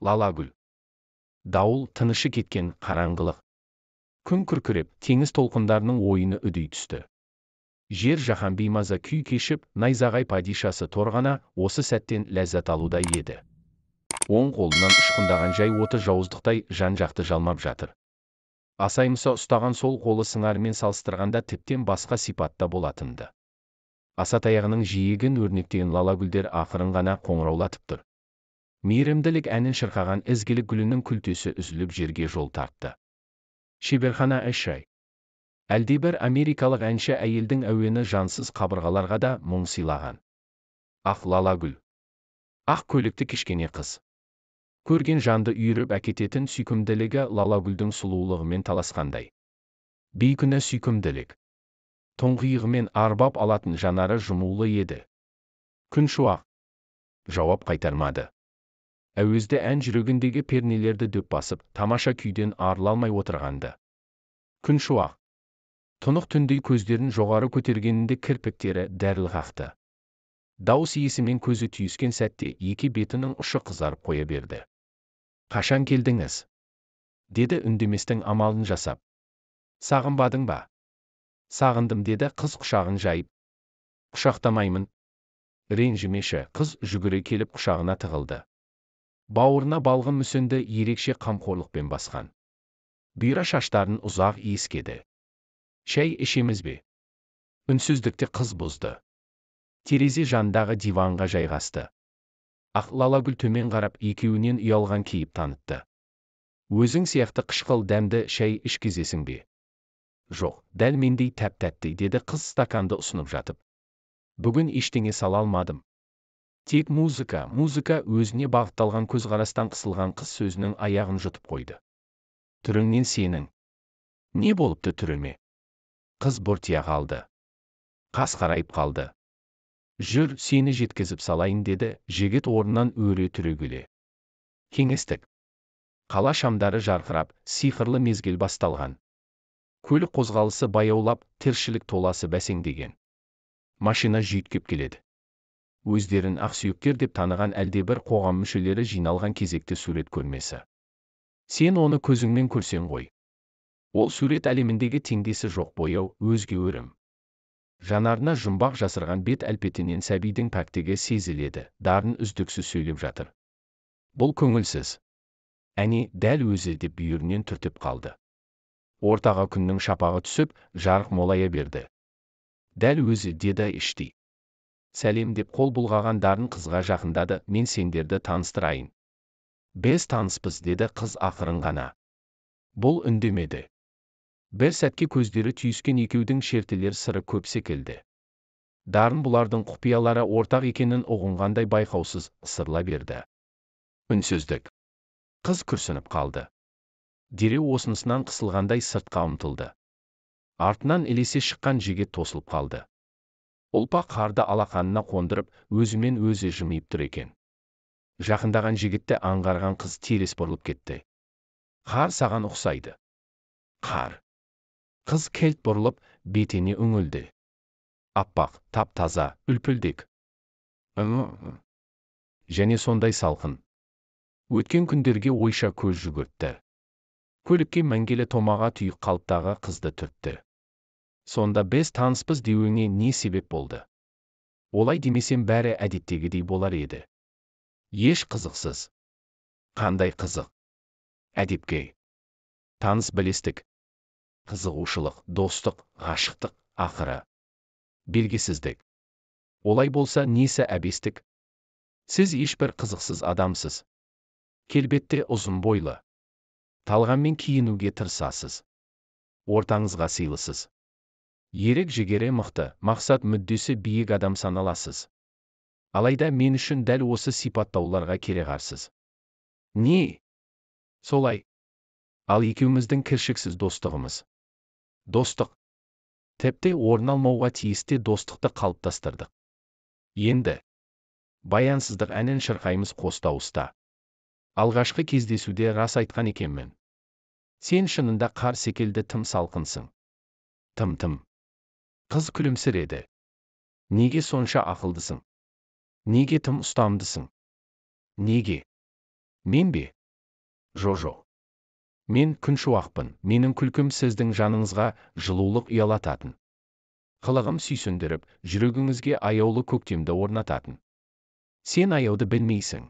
Лалагүл. Дауыл, тынышы кеткен қараңғылық. Күн күркіреп, теңіз толқындарының ойыны үдей түсті. Жер жаһан беймаза күй кешіп, найзағай падишасы Торғана осы сәттен ләззат алуда еді. Оң қолынан ұшқындаған жай оты жауыздықтай жан-жақты жалмап жатыр. Асаймыса ұстаған сол қолы сыңарымен салыстырғанда тіптен басқа сипатта болатынды. Асатаяғының жиегін өрнектеген лалагүлдер ақырын ғана қоңыраулатып тұр. Мейірімділік әнін шырқаған ізгілік гүлінің күлтесі үзіліп жерге жол тартты. Шеберхана әшай. Әлдебір америкалық әнші әйелдің әуені жансыз қабырғаларға да мұң сыйлаған. Ақ лалагүл. Ақ көйлекті кішкене қыз. Көрген жанды үйіріп әкететін сүйкімділігі лалагүлдің сұлулығымен таласқандай. Бейкүнә сүйкімділік. Тұңғиығымен арбап алатын жанары жұмулы еді. Күншуақ. Жауап қайтармады. Әуезді ән жүрегіндегі пернелерді дөп басып, тамаша күйден арыла алмай отырғанды. Күншуақ. Тұнық түндей көздерін жоғары көтергенінде кірпіктері дәріл қақты. Дауыс иесімен көзі түйіскен сәтте екі бетінің ұшы қызарып қоя берді. Қашан келдіңіз? Деді үндеместің амалын жасап. Сағынбадың ба? Сағындым, деді қыз құшағын жайып. Құшақтамаймын. Ренжімеші, қыз жүгіре келіп құшағына тығылды. Бауырына балғын мүсінді ерекше қамқорлықпен басқан. Бұйра шаштарын ұзақ иіскеді. Шәй ішеміз бе? Үнсіздікті қыз бұзды. Терезе жандағы диванға жайғасты. Ақ лалагүл төмен қарап екеуінен ұялған кейіп танытты. Өзің сияқты қышқыл дәмді шәй ішкізесің бе? Жоқ, дәл мендей тәп-тәтті, деді қыз стаканды ұсынып жатып. Бүгін ештеңе сала алмадым. Тек музыка өзіне бағытталған көзқарастан қысылған қыз сөзінің аяғын жұтып қойды. Түріңнен сенің. Не болыпты түріме? Қыз бұртия қалды. Қас қарайып қалды. Жүр, сені жеткізіп салайын, деді жігіт орнынан өре түрегеле. Кеңестік. Қала шамдары жарқырап, сиқырлы мезгіл басталған. Көлік қозғалысы баяулап, тіршілік толасы бәсеңдеген. Машина жүйткіп келеді. Өздерін ақсүйектер деп таныған әлдебір қоғам мүшелері жиналған кезекті сурет көрмесі. Сен оны көзіңмен көрсең ғой. Ол сурет әлеміндегі теңдесі жоқ бояу, өзге өрім. Жанарына жұмбақ жасырған бет әлпетінен сәбидің пәктігі сезіледі, дарын үздіксіз сөйлеп жатыр. Бұл көңілсіз. Әне, дәл өзі, деп бүйірінен түртіп қалды. Ортаға күннің шапағы түсіп, жарық молая берді. Дәл өзі, деді іштей. Сәлем, деп қол бұлғаған дарын қызға жақындады. Мен сендерді таныстырайын. Біз таныспыз, деді қыз ақырын ғана. Бұл үндемеді. Бір сәтке көздері түйіскен екеудің шертілер сыры көп секілді. Дарын бұлардың құпиялары ортақ екенін ұғынғандай байқаусыз ысырыла берді. Үнсіздік. Қыз күрсініп қалды. Дереу осынысынан қысылғандай сыртқа ұмтылды. Артынан ілесе шыққан жігіт тосылып қалды. Ұлпа қарды алақанына қондырып, өзімен өзі жымиып тұр екен. Жақындаған жігітті аңғарған қыз теріс бұрылып кетті. Қар саған ұқсайды. Қар. Қыз келт бұрылып, бетіне үңілді. Аппақ, тап-таза, үлпілдек. Және сондай салқын. Өткен күндерге ойша көз жүгіртті. Көлікке мәңгелі томаға түйік қалыптағы қызды түртті. Сонда біз таныспыз деуіңе не себеп болды? Олай демесем бәрі әдеттегідей болар еді. Еш қызықсыз. Қандай қызық? Әдепке. Таныс білестік. Қызығушылық, достық, ғашықтық, ақыры. Белгісіздік. Олай болса несі әбестік? Сіз ешбір қызықсыз адамсыз. Келбетте ұзын бойлы. Талғаммен киінуге тырысасыз. Ортаңызға сыйлысыз. Ерек жігері мықты, мақсат мүддесі биік адам саналасыз. Алайда мен үшін дәл осы сипаттауларға кереғарсыз. Не? Солай. Ал екеуміздің кіршіксіз достығымыз. Достық. Тіпті орын алмауға тиісті достықты қалыптастырдық. Енді баянсыздық әнін шырқаймыз қос дауыста. Алғашқы кездесуде рас айтқан екенмін. Сен шынында қар секілді тым салқынсың. Тым. Қыз күлімсіреді. Неге сонша ақылдысың? Неге тым ұстамдысың? Неге? Мен бе? Жо. Мен күншуақпын, менің күлкім сіздің жаныңызға жылулық ұялататын. Қылығым сүйсіндіріп, жүрегіңізге аяулы көктемді орнататын. Сен аяуды білмейсің.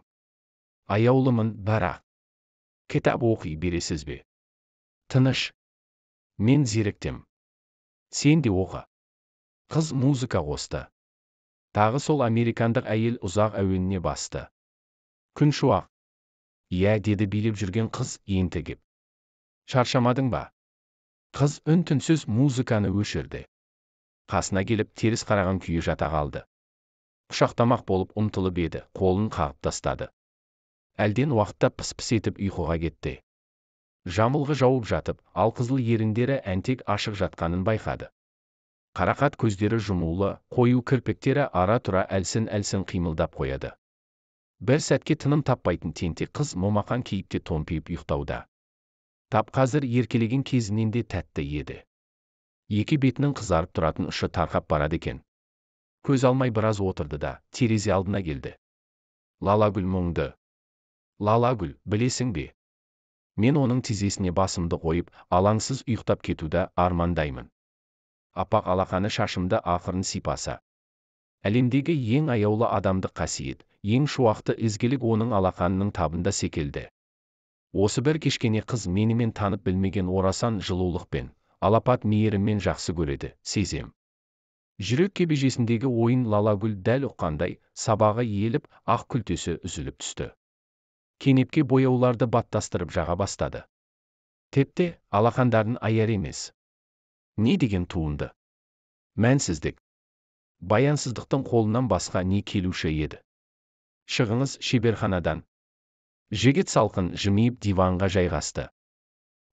Аяулымын, бірақ. Кітап оқи бересіз бе? Тыныш. Мен зеріктім. Сен де оқы. Қыз музыка қосты. Тағы сол американдық әйел ұзақ әуеніне басты. Күншуақ. Иә, деді билеп жүрген қыз ентігіп. Шаршамадың ба? Қыз үн-түнсіз музыканы өшірді. Қасына келіп теріс қараған күйі жата қалды. Құшақтамақ болып ұмтылып еді, қолын қағып тастады. Әлден уақытта пыс-пыс етіп ұйқыға кетті. Жамылғы жауып жатып, алқызыл еріндері әнтек ашық жатқанын байқады. Қарақат көздері жұмулы, қою кірпіктері ара-тұра әлсін-әлсін қимылдап қояды. Бір сәтке тыным таппайтын тентек қыз момақан кейіпте томпиып ұйықтауда. Тап қазір еркелеген кезінен де тәтті еді. Екі бетінің қызарып тұратын ұшы тарқап барады екен. Көз алмай біраз отырды да, терезе алдына келді. Лалагүл мұңды. Лалагүл, білесің бе? Мен оның тізесіне басымды қойып, алаңсыз ұйықтап кетуді армандаймын. Апақ алақаны шашымды ақырын сипаса. Әлемдегі ең аяулы адамдық қасиет, ең шуақты ізгілік оның алақанының табында секілді. Осы бір кешкене қыз менімен танып білмеген орасан жылулықпен, алапат мейіріммен жақсы көреді, сезем. Жүрек кебежесіндегі ойын Лалагүл дәл ұққандай, сабағы иеліп, ақ күлтесі үзіліп түсті. Кенепке бояуларды баттастырып жаға бастады. Тепте, алақандарын аяр емес. Не деген туынды? Мәнсіздік. Баянсыздықтың қолынан басқа не келуші еді? Шығыңыз шеберханадан. Жігіт салқын жымиып диванға жайғасты.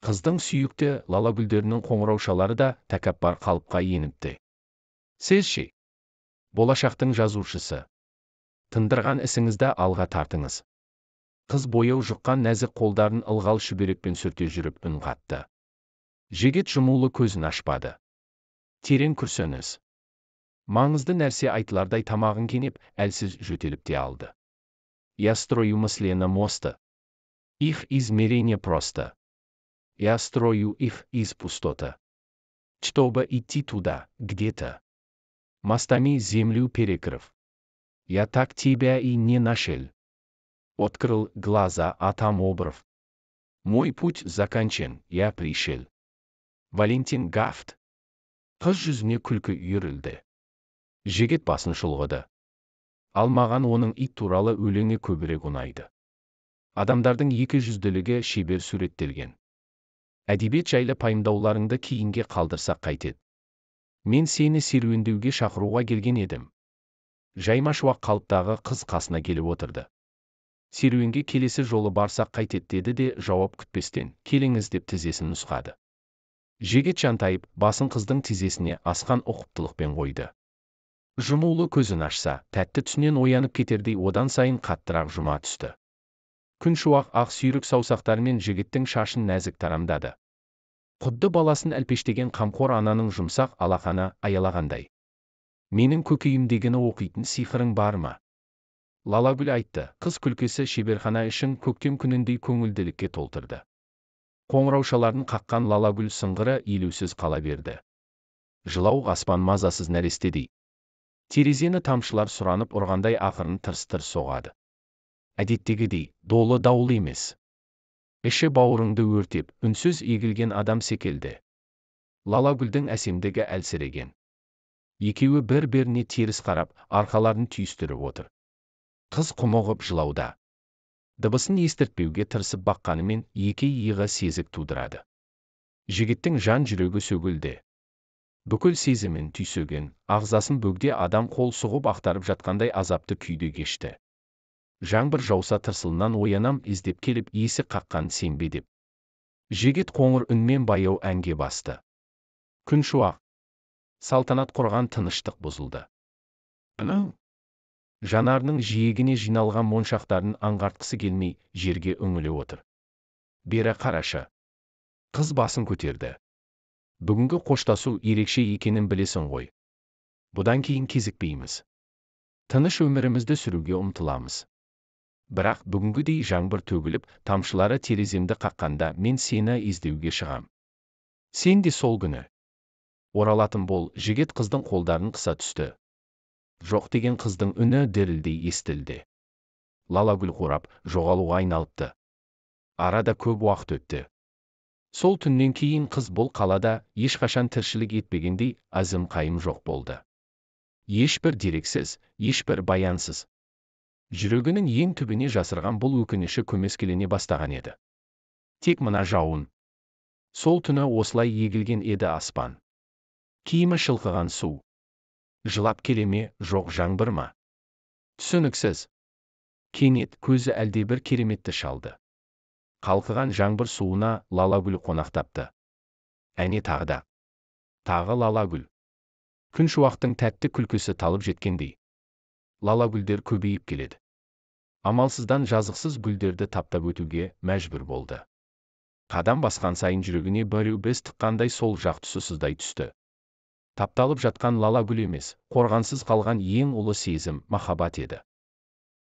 Қыздың сүйікті Лалагүлдерінің қоңыраушалары да тәкаппар қалыпқа еніпті. Сіз ше? Болашақтың жазушысы. Тындырған ісіңізді алға тартыңыз. Қыз бояу жұққан нәзік қолдарын ылғал шүберекпен сүрте жүріп үн қатты. Жігіт жұмулы көзін ашпады. Терең күрсініс. Маңызды нәрсе айтылардай тамағын кенеп, әлсіз жөтеліп те алды. Я строю мысленно мосты. Их измерение просто. Я строю их из пустоты. Чтобы идти туда, где-то. Мостами землю перекрыв. Я так тебя и не нашел. Открыл глаза, а там обрыв. Мой путь заканчен, я пришел. Валентин Гафт. Қыз жүзіне күлкі үйірілді. Жігіт басын шұлғыды. Алмаған оның ит туралы өлеңі көбірек ұнайды. Адамдардың екі жүзділігі шебер суреттелген. Әдебиет жайлы пайымдауларыңды кейінге қалдырсақ қайтеді. Мен сені серуендеуге шақыруға келген едім. Жаймашуақ қалыптағы қыз қасына келіп отырды. Серуенге келесі жолы барсақ қайтеді деді де жауап күтпестен, келіңіз деп тізесін нұсқады. Жігіт жантайып, басын қыздың тізесіне асқан ұқыптылықпен қойды. Жұмулы көзін ашса, тәтті түсінен оянып кетердей одан сайын қаттырақ жұма түсті. Күншуақ ақ сүйрік саусақтарымен жігіттің шашын нәзік тарамдады. Құдды баласын әлпештеген қамқор ананың жұмсақ алақаны аялағандай. Менің көкейімдегіні оқитын сиқырың бар ма? Лалагүл айтты, қыз күлкесі шеберхана ішін көктем күніндей көңілділікке толтырды. Қоңыраушаларын қаққан Лалагүл сыңғыры елеусіз қала берді. Жылау аспан мазасыз нәрестедей. Терезені тамшылар сұранып ұрғандай ақырын тырс-тырс соғады. Әдеттегідей, долы дауыл емес. Іші бауырыңды өртеп, үнсіз егілген адам секілді. Лалагүлдің әсемдігі әлсіреген. Екеуі бір-біріне теріс қарап, арқаларын түйістіріп отыр. Қыз құмығып жылауда. Дыбысын естіртпеуге тырысып баққанымен екі иығы сезік тудырады. Жігіттің жан жүрегі сөгілді. Бүкіл сезімін түйсөген, ағзасын бөгде адам қол сұғып ақтарып жатқандай азапты күйде кешті. Жаңбыр жауса тырсылынан оянам іздеп келіп есік қаққан сенбе деп. Жігіт қоңыр үнмен баяу әнге басты. Күншуақ. Салтанат құрған тыныштық бұзылды. Жанарының жиегіне жиналған моншақтарын аңғартқысы келмей, жерге үңіле отыр. Бері қарашы. Қыз басын көтерді. Бүгінгі қоштасу ерекше екенін білесің ғой. Бұдан кейін кезікпейміз. Тыныш өмірімізді сүруге ұмтыламыз. Бірақ бүгінгідей жаңбыр төгіліп, тамшылары тереземді қаққанда мен сені іздеуге шығам. Сен де сол күні оралатын бол. Жігіт қыздың қолдарын қыса түсті. Жоқ деген қыздың үні дірілдей естілді. Лалагүл қурап, жоғалуға айналыпты. Арада көп уақыт өтті. Сол түннен кейін қыз бұл қалада ешқашан тіршілік етпегендей азым қайым жоқ болды. Ешбір дерексіз, ешбір баянсыз. Жүрегінің ең түбіне жасырған бұл өкініші көмескілене бастаған еді. Тек мына жауын. Сол түні осылай егілген еді аспан. Киімі шылқыған су. Жылап келе ме, жоқ жаңбыр ма? Түсініксіз. Кенет көзі әлдебір кереметті шалды. Қалқыған жаңбыр суына Лалагүл қонақтапты. Әне тағы Лалагүл. Күншуақтың тәтті күлкісі талып жеткендей. Лалагүлдер көбейіп келеді. Амалсыздан жазықсыз гүлдерді таптап өтуге мәжбүр болды. Қадам басқан сайын жүрегіне біреу без тыққандай сол жақ тұсы сыздай түсті. Тапталып жатқан Лалагүл емес, қорғансыз қалған ең ұлы сезім махаббат еді.